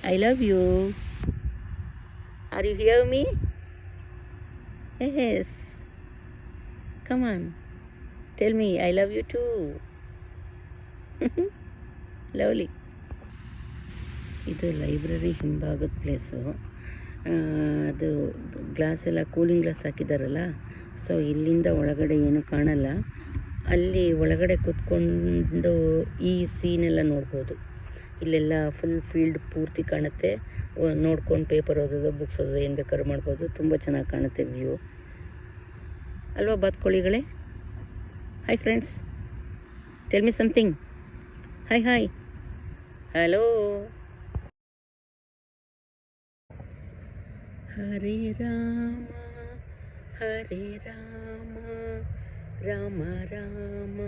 I love you. Are you hear me? Yes. Come on. Tell me I love you too. Lovely. ಇದು library ಹಿಂಭಾಗದ place. ಅದು glass ಎಲ್ಲ cooling glass ಹಾಕಿದಾರಲ್ಲ, so ಇಲ್ಲಿಂದ ಒಳಗಡೆ ಏನು ಕಾಣಲ್ಲ. ಅಲ್ಲಿ ಒಳಗಡೆ ಕೂತ್ಕೊಂಡು ಈ ಸೀನೆಲ್ಲ ನೋಡ್ಬೋದು. ಇಲ್ಲೆಲ್ಲ ಫುಲ್ ಫೀಲ್ಡ್ ಪೂರ್ತಿ ಕಾಣುತ್ತೆ. ನೋಡ್ಕೊಂಡು ಪೇಪರ್ ಓದೋದು, ಬುಕ್ಸ್ ಓದೋದು, ಏನು ಬೇಕಾದ್ರೂ ಮಾಡ್ಬೋದು. ತುಂಬ ಚೆನ್ನಾಗಿ ಕಾಣುತ್ತೆ ವ್ಯೂ ಅಲ್ವಾ ಬಾತ್ಕೋಳಿಗಳೇ? Hi friends, tell me something. Hi hello. Hare Rama Hare Rama Rama Rama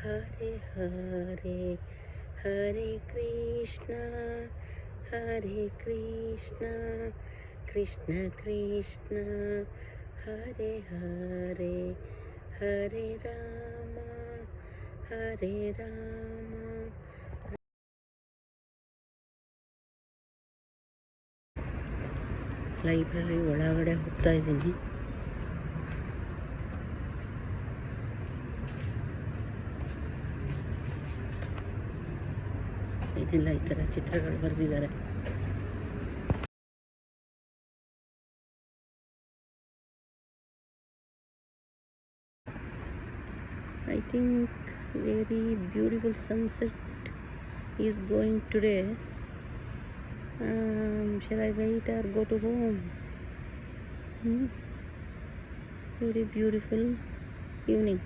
Hare Hare, Hare Krishna Krishna Krishna Hare Hare, Hare Rama Hare Rama. Library ಒಳಗಡೆ ಹೋಗ್ತಾ ಇದ್ದೀನಿ. ಏನೆಲ್ಲ ಈ ಥರ ಚಿತ್ರಗಳು ಬರೆದಿದ್ದಾರೆ. I think very beautiful sunset is going today. Shall I wait or go to home? Very beautiful evening.